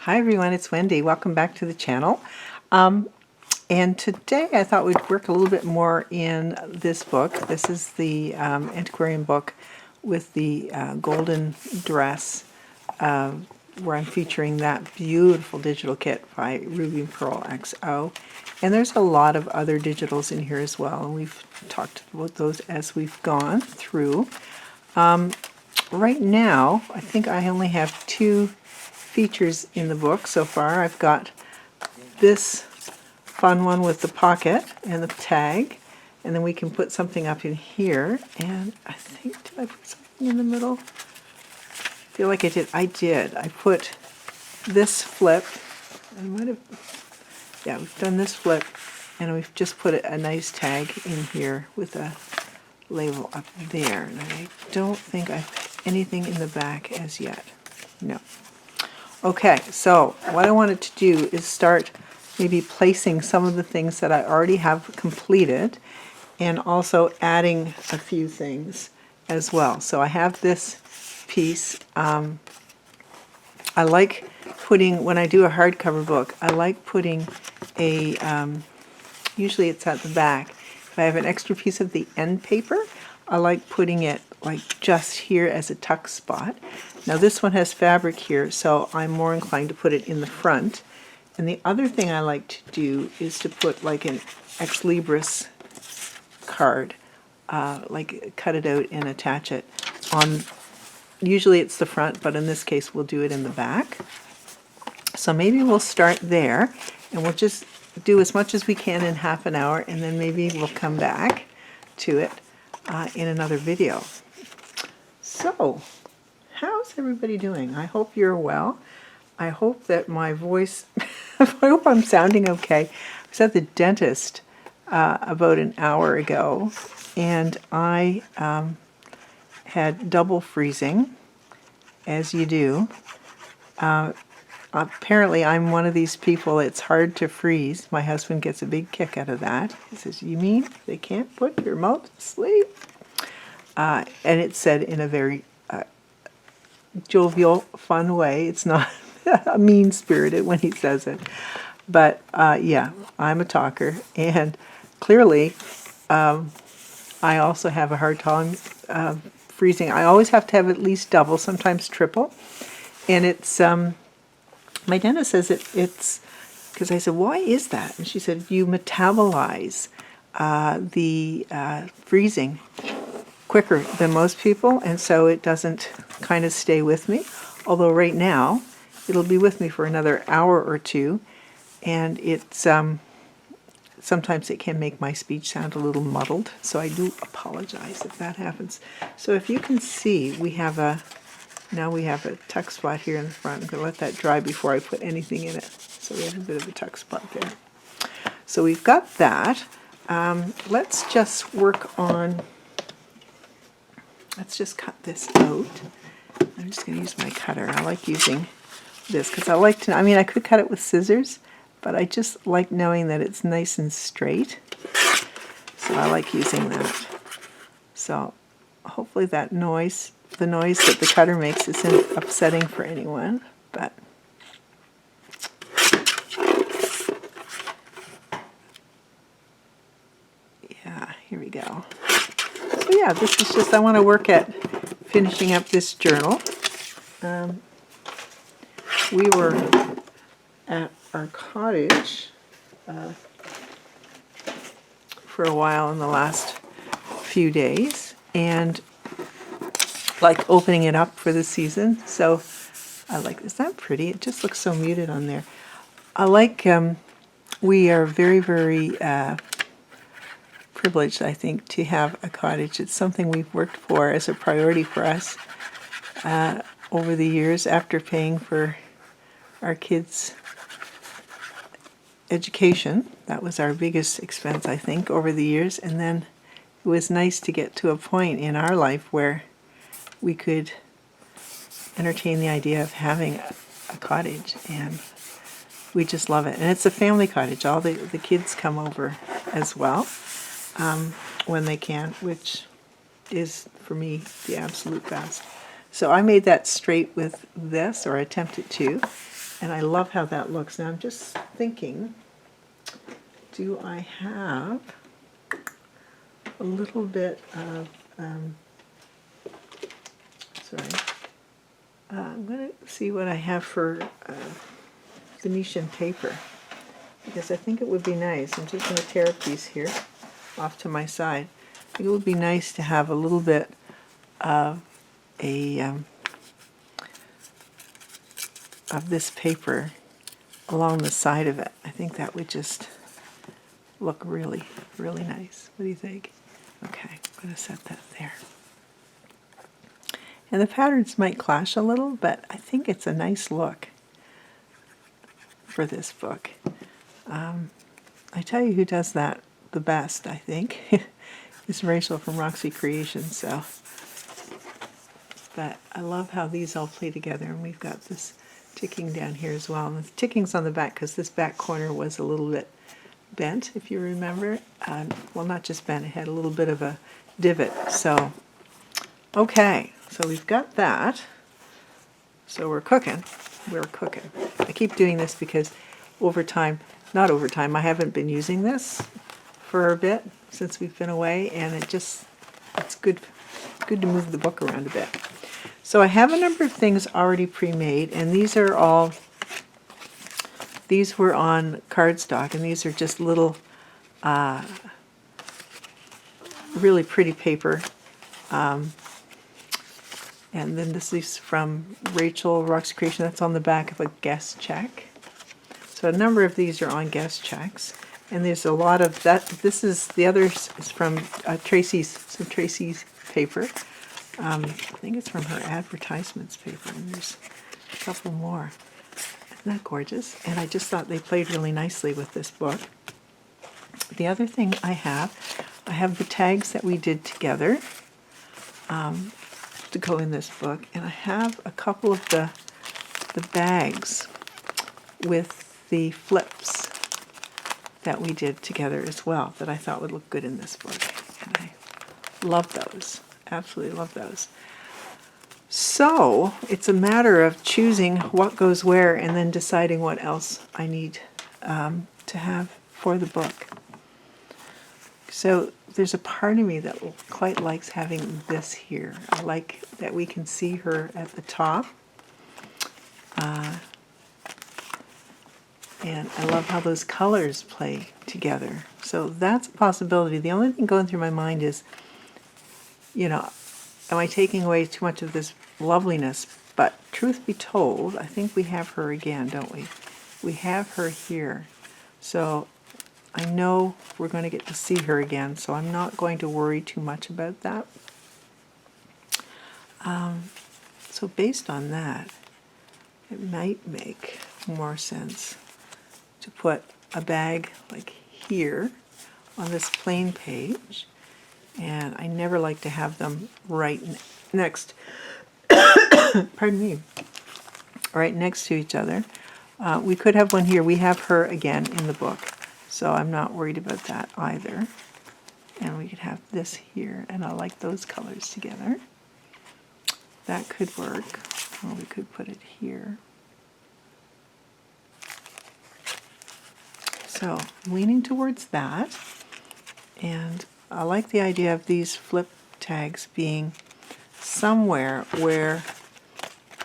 Hi everyone, it's Wendy. Welcome back to the channel. And today I thought we'd work a little bit more in this book. This is the antiquarian book with the golden dress, where I'm featuring that beautiful digital kit by Ruby and Pearl XO. And there's a lot of other digitals in here as well, and we've talked about those as we've gone through. Right now, I think I only have two features in the book so far. I've got this fun one with the pocket and the tag, and then we can put something up in here. And I think, did I put something in the middle? I feel like I did. I did. I put this flip. I might have, yeah, we've done this flip, and we've just put a nice tag in here with a label up there. And I don't think I put anything in the back as yet. No. Okay, so what I wanted to do is start maybe placing some of the things that I already have completed and also adding a few things as well. So I have this piece. I like putting, when I do a hardcover book, I like putting a, usually it's at the back. If I have an extra piece of the end paper, I like putting it like just here as a tuck spot. Now this one has fabric here, so I'm more inclined to put it in the front. And the other thing I like to do is to put like an ex libris card, like cut it out and attach it on, usually it's the front, but in this case we'll do it in the back. So maybe we'll start there, and we'll just do as much as we can in half an hour, and then maybe we'll come back to it in another video. So, how's everybody doing? I hope you're well. I hope that my voice, I hope I'm sounding okay. I was at the dentist about an hour ago, and I had double freezing, as you do. Apparently, I'm one of these people, it's hard to freeze. My husband gets a big kick out of that. He says, "You mean they can't put your mouth to sleep?" And it's said in a very jovial, fun way. It's not mean-spirited when he says it. But yeah, I'm a talker, and clearly I also have a hard time freezing. I always have to have at least double, sometimes triple. And it's, my dentist says it's, because I said, "Why is that?" And she said, "You metabolize the freezing quicker than most people, and so it doesn't kind of stay with me. Although right now, it'll be with me for another hour or two, and it's sometimes it can make my speech sound a little muddled, so I do apologize if that happens." So if you can see, we have a tuck spot here in the front. I'm going to let that dry before I put anything in it. So we have a bit of a tuck spot there. So we've got that. Let's just work on, let's just cut this out. I'm just going to use my cutter. I like using this because I like to, I mean, I could cut it with scissors, but I just like knowing that it's nice and straight. So I like using that. So hopefully that noise, the noise that the cutter makes, isn't upsetting for anyone, but yeah, here we go. So yeah, this is just, I want to work at finishing up this journal. We were at our cottage for a while in the last few days, and like opening it up for the season. So I like, is that pretty? It just looks so muted on there. I like, we are very, very privileged, I think, to have a cottage. It's something we've worked for as a priority for us over the years after paying for our kids' education. That was our biggest expense, I think, over the years. And then it was nice to get to a point in our life where we could entertain the idea of having a cottage, and we just love it. And it's a family cottage. All the kids come over as well when they can, which is, for me, the absolute best. So I made that straight with this, or attempted to, And I love how that looks. Now I'm just thinking, do I have a little bit of, I'm going to see what I have for Venetian paper, because I think it would be nice. I'm just going to tear a piece here off to my side. I think it would be nice to have a little bit of of this paper along the side of it. I think that would just look really, really nice. What do you think? Okay, I'm going to set that there. And the patterns might clash a little, but I think it's a nice look for this book. I tell you who does that the best, I think, is Rachel from Roxy Creations. So, but I love how these all play together, and we've got this ticking down here as well. And the ticking's on the back because this back corner was a little bit bent, if you remember. Well, not just bent, it had a little bit of a divot. So, okay, so we've got that. So we're cooking. We're cooking. I keep doing this because over time, not over time, I haven't been using this for a bit since we've been away, and it's good to move the book around a bit. So I have a number of things already pre-made, and these were on cardstock, and these are just little, really pretty paper. And then this is from Rachel Roxy Creation. That's on the back of a guest check. So a number of these are on guest checks, and there's a lot of that. This is the others is from Tracy's paper. I think it's from her advertisements paper, and there's a couple more. Isn't that gorgeous? And I just thought they played really nicely with this book. The other thing I have the tags that we did together to go in this book, and I have a couple of the bags with the flips that we did together as well that I thought would look good in this book. And I love those. Absolutely love those. So it's a matter of choosing what goes where and then deciding what else I need to have for the book. So there's a part of me that quite likes having this here. I like that we can see her at the top. And I love how those colors play together. So that's a possibility. The only thing going through my mind is, you know, am I taking away too much of this loveliness? But truth be told, I think we have her again, don't we? We have her here. So I know we're going to get to see her again, so I'm not going to worry too much about that. So based on that, it might make more sense to put a bag like here on this plain page. And I never like to have them right next, pardon me, right next to each other. We could have one here. We have her again in the book, so I'm not worried about that either. And we could have this here, and I like those colors together. That could work. Or we could put it here. So I'm leaning towards that, and I like the idea of these flip tags being somewhere where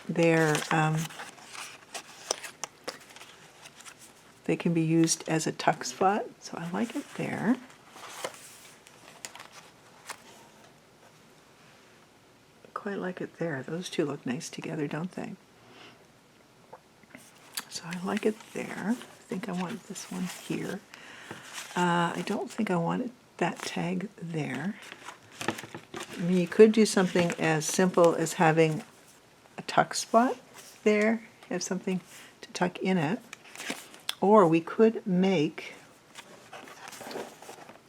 they're they can be used as a tuck spot. So I like it there. Quite like it there. Those two look nice together, don't they? So I like it there. I think I want this one here. I don't think I want that tag there. I mean, you could do something as simple as having a tuck spot there, have something to tuck in it, or we could make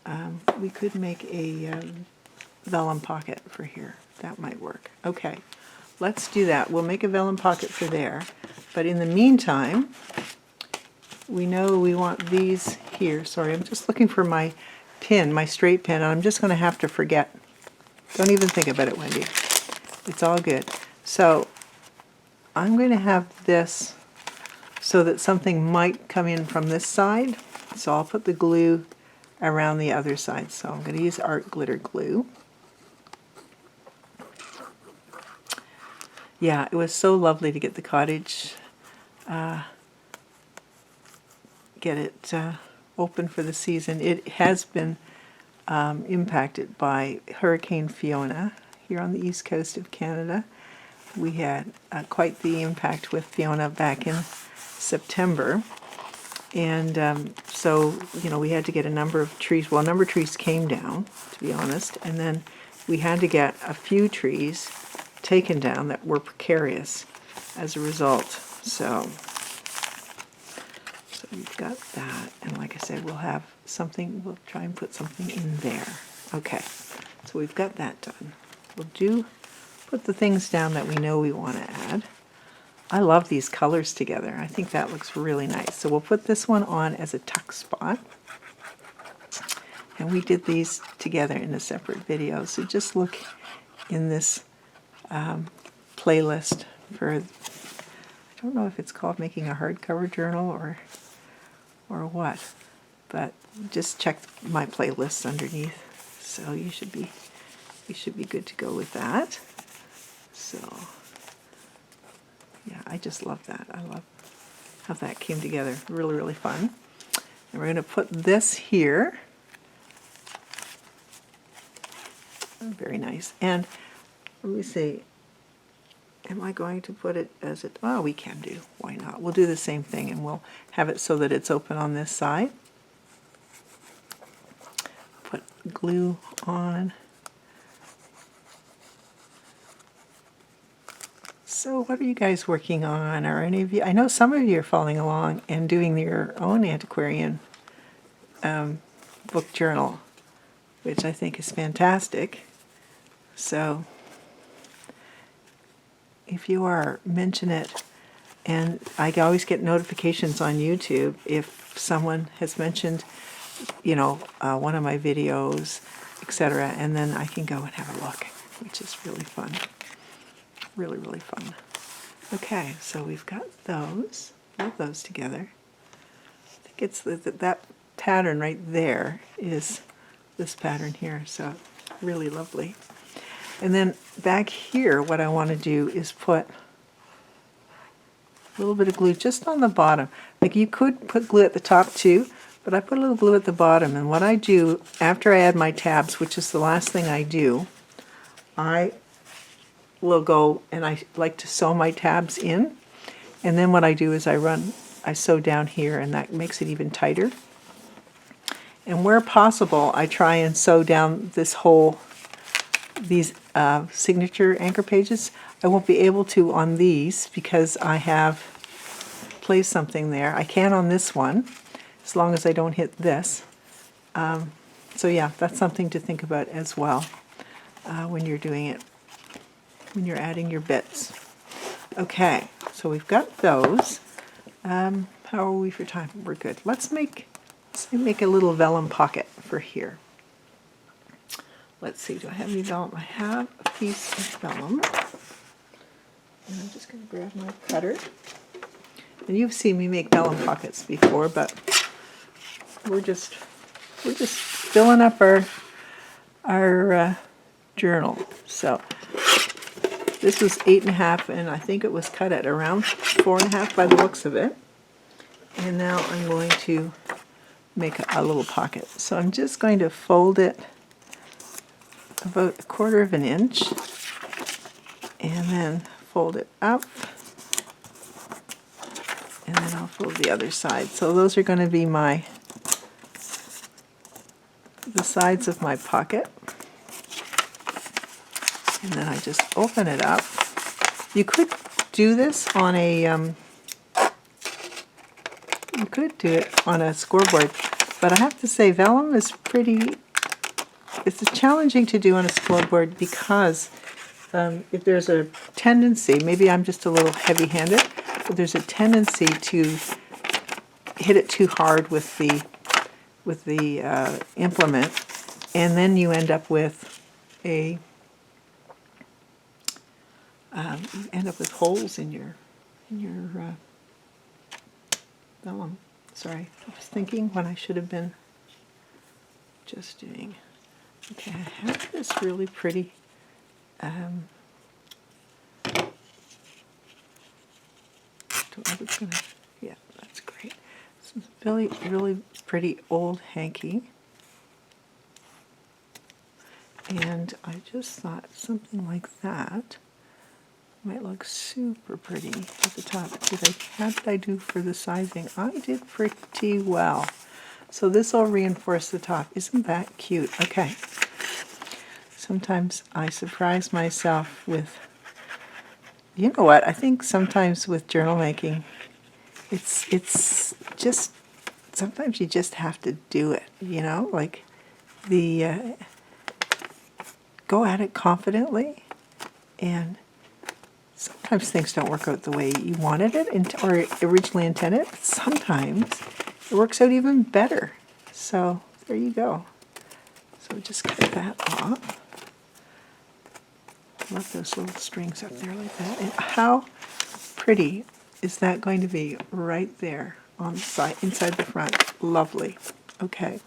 a vellum pocket for here. That might work. Okay, let's do that. We'll make a vellum pocket for there, but in the meantime, we know we want these here. Sorry, I'm just looking for my pin, my straight pin, and I'm just going to have to forget. Don't even think about it, Wendy. It's all good. So I'm going to have this so that something might come in from this side. So I'll put the glue around the other side. So I'm going to use art glitter glue. Yeah, it was so lovely to get the cottage, get it open for the season. It has been impacted by Hurricane Fiona here on the east coast of Canada. We had quite the impact with Fiona back in September. And so, you know, we had to get a number of trees. Well, a number of trees came down, to be honest. And then we had to get a few trees taken down that were precarious as a result. So we've got that. And like I said, we'll have something, we'll try and put something in there. Okay, so we've got that done. We'll put the things down that we know we want to add. I love these colors together. I think that looks really nice. So we'll put this one on as a tuck spot. And we did these together in a separate video. So just look in this playlist for, I don't know if it's called Making a Hardcover Journal or what, but just check my playlists underneath. So you should be good to go with that. So yeah, I just love that. I love how that came together. Really, really fun. And we're going to put this here. Very nice. And let me see. Am I going to put it as it? Oh, we can do. Why not? We'll do the same thing, and we'll have it so that it's open on this side. Put glue on. So what are you guys working on? Are any of you, I know some of you are following along and doing your own antiquarian book journal, which I think is fantastic. So if you are, mention it. And I always get notifications on YouTube if someone has mentioned, you know, one of my videos, etc. And then I can go and have a look, which is really fun. Really, really fun. Okay, so we've got those. Love those together. I think it's that pattern right there is this pattern here. So really lovely. And then back here, what I want to do is put a little bit of glue just on the bottom. Like you could put glue at the top too, but I put a little glue at the bottom. And what I do after I add my tabs, which is the last thing I do, I will go and I like to sew my tabs in. And then what I do is I sew down here, and that makes it even tighter. And where possible, I try and sew down this whole, these signature anchor pages. I won't be able to on these because I have placed something there. I can on this one, as long as I don't hit this. So yeah, that's something to think about as well when you're doing it, when you're adding your bits. Okay, so we've got those. How are we for time? We're good. Let's make a little vellum pocket for here. Let's see, do I have any vellum? I have a piece of vellum. And I'm just going to grab my cutter. And you've seen me make vellum pockets before, but we're just filling up our journal. So this was 8.5, and I think it was cut at around 4.5 by the looks of it. And now I'm going to make a little pocket. So I'm just going to fold it about 1/4 inch, and then fold it up, and then I'll fold the other side. So those are going to be the sides of my pocket. And then I just open it up. You could do this on a, you could do it on a scoreboard, but I have to say vellum is it's challenging to do on a scoreboard because if there's a tendency, maybe I'm just a little heavy-handed, but there's a tendency to hit it too hard with the implement, and then you end up with holes in your vellum. Sorry, I was thinking when I should have been just doing. Okay, I have this really pretty don't know if it's gonna, yeah, that's great. This is really, really pretty old hanky. And I just thought something like that might look super pretty at the top. How did I do for the sizing? I did pretty well. So this will reinforce the top. Isn't that cute? Okay. Sometimes I surprise myself with, you know what, I think sometimes with journal making, it's just, sometimes you just have to do it, you know, like go at it confidently, and sometimes things don't work out the way you wanted it or originally intended, but sometimes it works out even better. So there you go. So just cut that off. Love those little strings up there like that. And how pretty is that going to be right there on the side, inside the front? Lovely. Okay.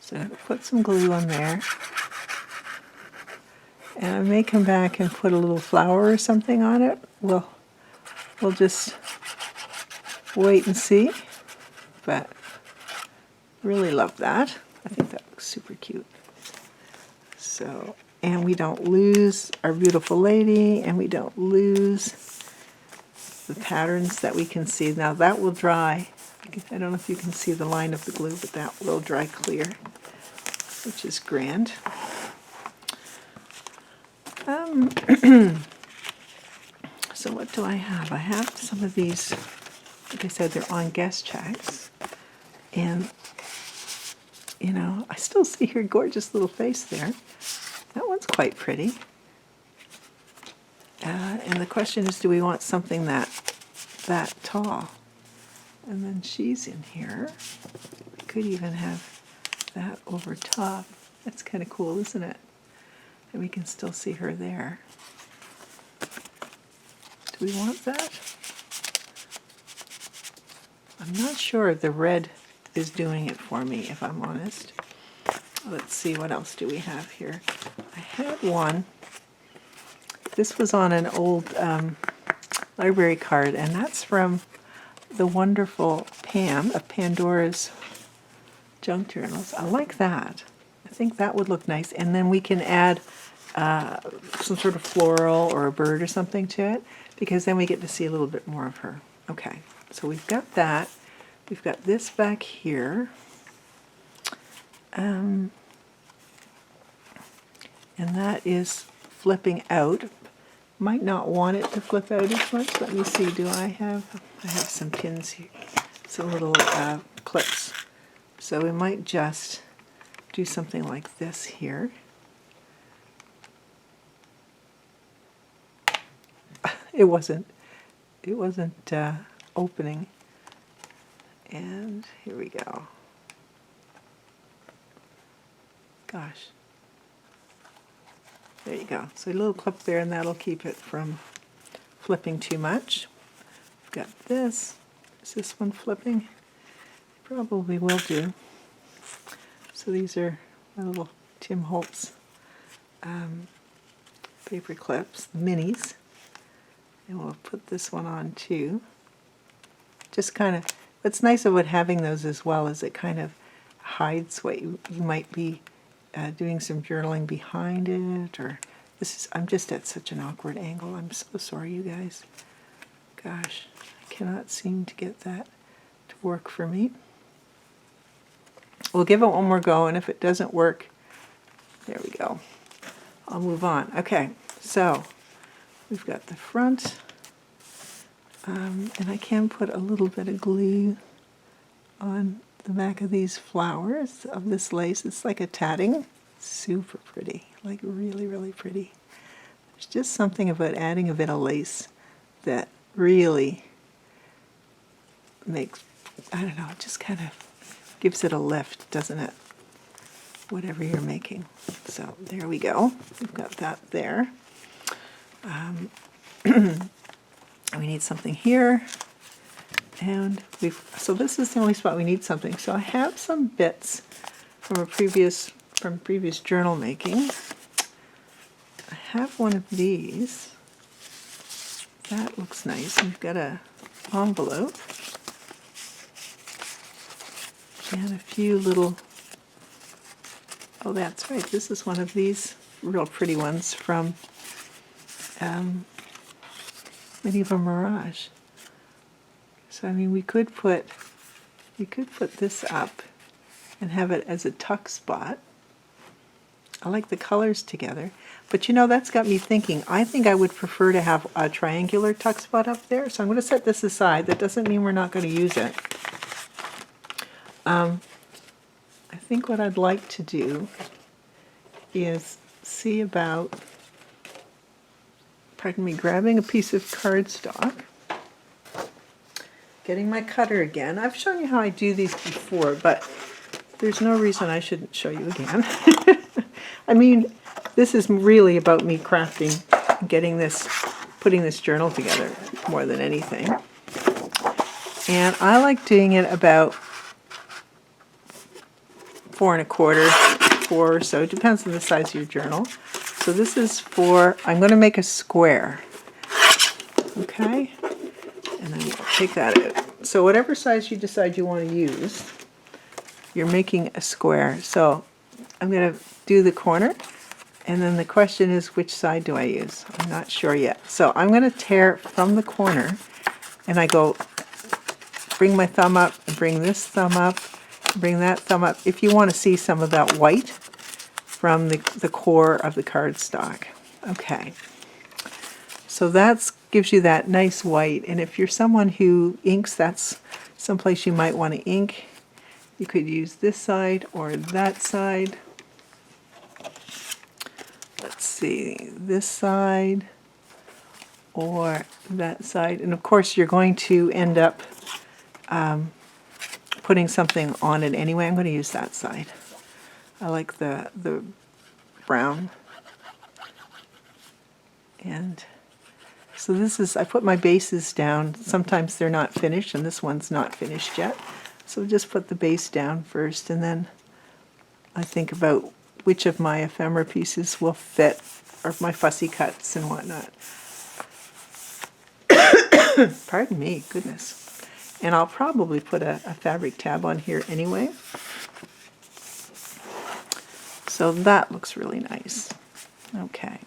So I'm going to put some glue on there. And I may come back and put a little flower or something on it. We'll just wait and see. But really love that. I think that looks super cute. So, and we don't lose our beautiful lady, and we don't lose the patterns that we can see. Now that will dry. I don't know if you can see the line of the glue, but that will dry clear, which is grand. So what do I have? I have some of these, like I said, they're on guest checks. And, you know, I still see her gorgeous little face there. That one's quite pretty. And the question is, do we want something that tall? And then she's in here. We could even have that over top. That's kind of cool, isn't it? And we can still see her there. Do we want that? I'm not sure the red is doing it for me, if I'm honest. Let's see, what else do we have here? I had one. This was on an old library card, and that's from the wonderful Pam of Pandora's Junk Journals. I like that. I think that would look nice. And then we can add some sort of floral or a bird or something to it, because then we get to see a little bit more of her. Okay, so we've got that. We've got this back here. And that is flipping out. Might not want it to flip out as much. Let me see, I have some pins here, some little clips. So we might just do something like this here. It wasn't opening. And here we go. Gosh. There you go. So a little clip there, and that'll keep it from flipping too much. We've got this. Is this one flipping? Probably will do. So these are my little Tim Holtz paper clips, the minis. And we'll put this one on too. Just kind of, what's nice about having those as well is it kind of hides what you might be doing some journaling behind it, or I'm just at such an awkward angle. I'm so sorry, you guys. Gosh, I cannot seem to get that to work for me. We'll give it one more go, and if it doesn't work, there we go. I'll move on. Okay, so we've got the front, and I can put a little bit of glue on the back of these flowers of this lace. It's like a tatting. Super pretty, like really, really pretty. There's just something about adding a bit of lace that really makes, I don't know, it just kind of gives it a lift, doesn't it? Whatever you're making. So there we go. We've got that there. We need something here. And so this is the only spot we need something. So I have some bits from previous journal making. I have one of these. That looks nice. We've got a envelope and a few little, oh that's right, this is one of these real pretty ones from Medieval Mirage. So I mean we could put this up and have it as a tuck spot. I like the colors together. But you know, that's got me thinking. I think I would prefer to have a triangular tuck spot up there. So I'm going to set this aside. That doesn't mean we're not going to use it. I think what I'd like to do is see about, pardon me, grabbing a piece of cardstock, getting my cutter again. I've shown you how I do these before, but there's no reason I shouldn't show you again. I mean, this is really about me crafting, putting this journal together more than anything. And I like doing it about 4 1/4, 4 or so. It depends on the size of your journal. So this is I'm going to make a square. Okay? And then we'll take that out. So whatever size you decide you want to use, you're making a square. So I'm going to do the corner. And then the question is, which side do I use? I'm not sure yet. So I'm going to tear from the corner, and I go, bring my thumb up, and bring this thumb up, bring that thumb up, if you want to see some of that white from the core of the cardstock. Okay. So that gives you that nice white, and if you're someone who inks, that's someplace you might want to ink. You could use this side or that side. Let's see, this side or that side. And of course you're going to end up putting something on it anyway. I'm going to use that side. I like the brown. And so this is, I put my bases down. Sometimes they're not finished, and this one's not finished yet. So just put the base down first, and then I think about which of my ephemera pieces will fit, or my fussy cuts and whatnot. Pardon me, goodness. And I'll probably put a fabric tab on here anyway. So that looks really nice. Okay.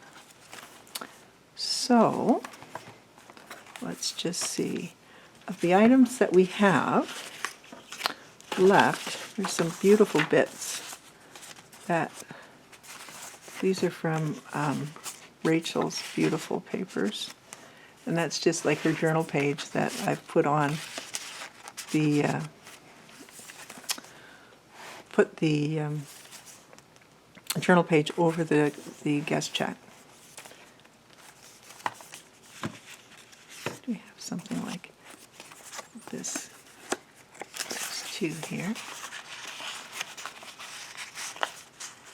So let's just see. Of the items that we have left, there's some beautiful bits. These are from Rachel's beautiful papers, and that's just like her journal page that I've put on the journal page over the guest chat. Do we have something like this? There's two here.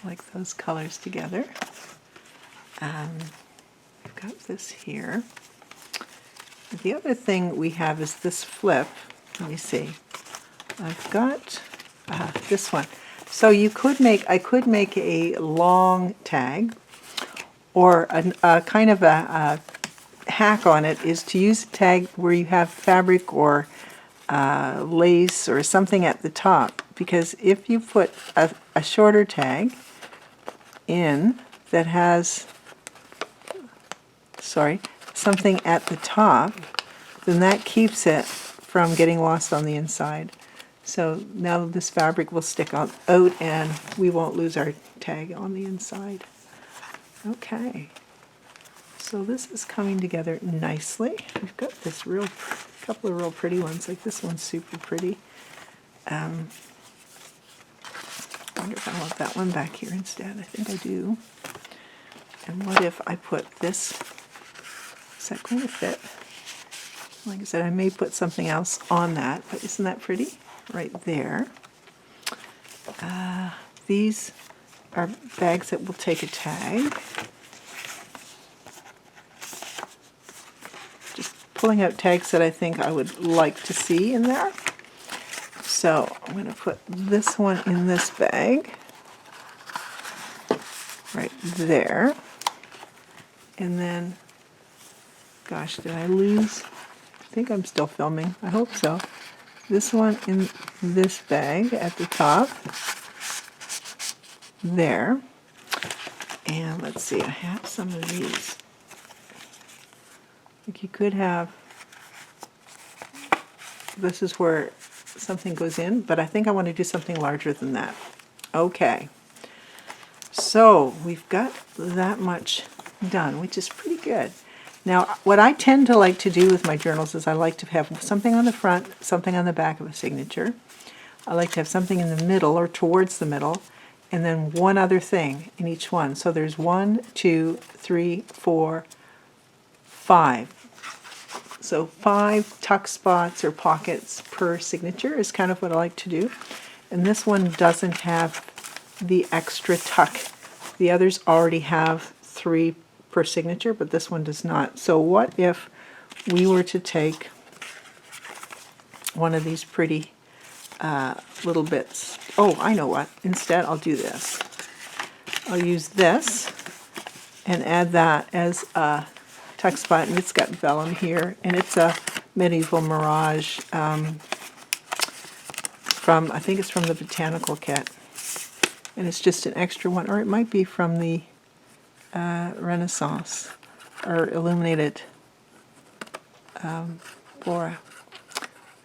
Like those colors together. We've got this here. The other thing we have is this flip. Let me see. I've got this one. So I could make a long tag, or a kind of a hack on it is to use a tag where you have fabric or lace or something at the top, because if you put a shorter tag in that has something at the top, then that keeps it from getting lost on the inside. So now this fabric will stick out and we won't lose our tag on the inside. Okay, so this is coming together nicely. We've got this couple of real pretty ones, like this one's super pretty. I wonder if I want that one back here instead. I think I do. And what if I put this? Is that going to fit? Like I said, I may put something else on that, but isn't that pretty? Right there. These are bags that will take a tag. Just pulling out tags that I think I would like to see in there. So I'm going to put this one in this bag, right there. And then, gosh, did I lose? I think I'm still filming. I hope so. This one in this bag at the top. There. And let's see, I have some of these. Like you could have, this is where something goes in, but I think I want to do something larger than that. Okay. So we've got that much done, which is pretty good. Now, what I tend to like to do with my journals is I like to have something on the front, something on the back of a signature. I like to have something in the middle or towards the middle, and then one other thing in each one. So there's 1, 2, 3, 4, 5. So 5 tuck spots or pockets per signature is kind of what I like to do. And this one doesn't have the extra tuck. The others already have 3 per signature, but this one does not. So what if we were to take one of these pretty little bits? Oh, I know what. Instead, I'll do this. I'll use this and add that as a tuck spot, and it's got vellum here, and it's a Medieval Mirage from, I think it's from the Botanical Kit, and it's just an extra one, or it might be from the Renaissance or Illuminated Flora.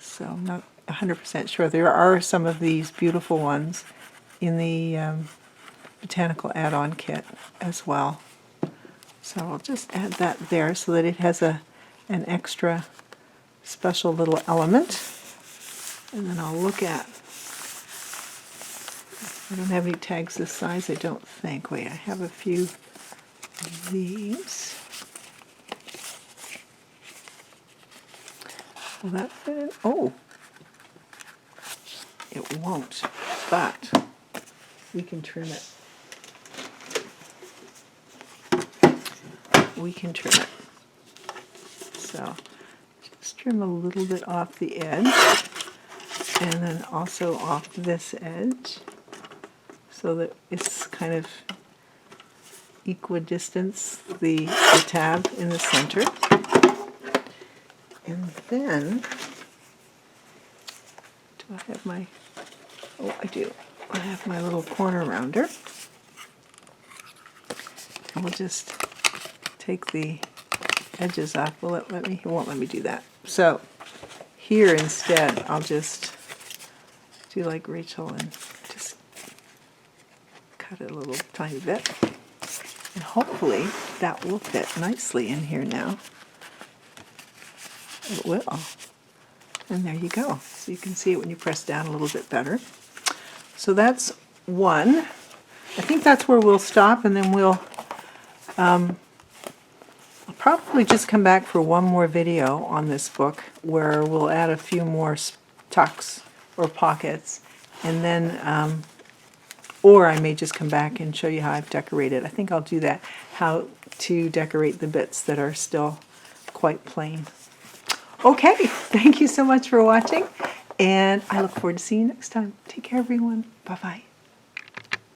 So I'm not 100% sure. There are some of these beautiful ones in the Botanical add-on kit as well. So I'll just add that there so that it has an extra special little element. And then I'll look at, I don't have any tags this size, I don't think. Wait, I have a few of these. Will that fit in? Oh, it won't, but we can trim it. We can trim it. So just trim a little bit off the edge, and then also off this edge, so that it's kind of equidistance, the tab in the center. And then, do I have my, oh I do, I have my little corner rounder. And we'll just take the edges off. Will it let me? It won't let me do that. So here instead, I'll just do like Rachel and just cut it a little tiny bit. And hopefully that will fit nicely in here now. It will. And there you go. So you can see it when you press down a little bit better. So that's one. I think that's where we'll stop, and then we'll I'll probably just come back for one more video on this book where we'll add a few more tucks or pockets, and then or I may just come back and show you how I've decorated. I think I'll do that, how to decorate the bits that are still quite plain. Okay, thank you so much for watching, and I look forward to seeing you next time. Take care, everyone. Bye-bye.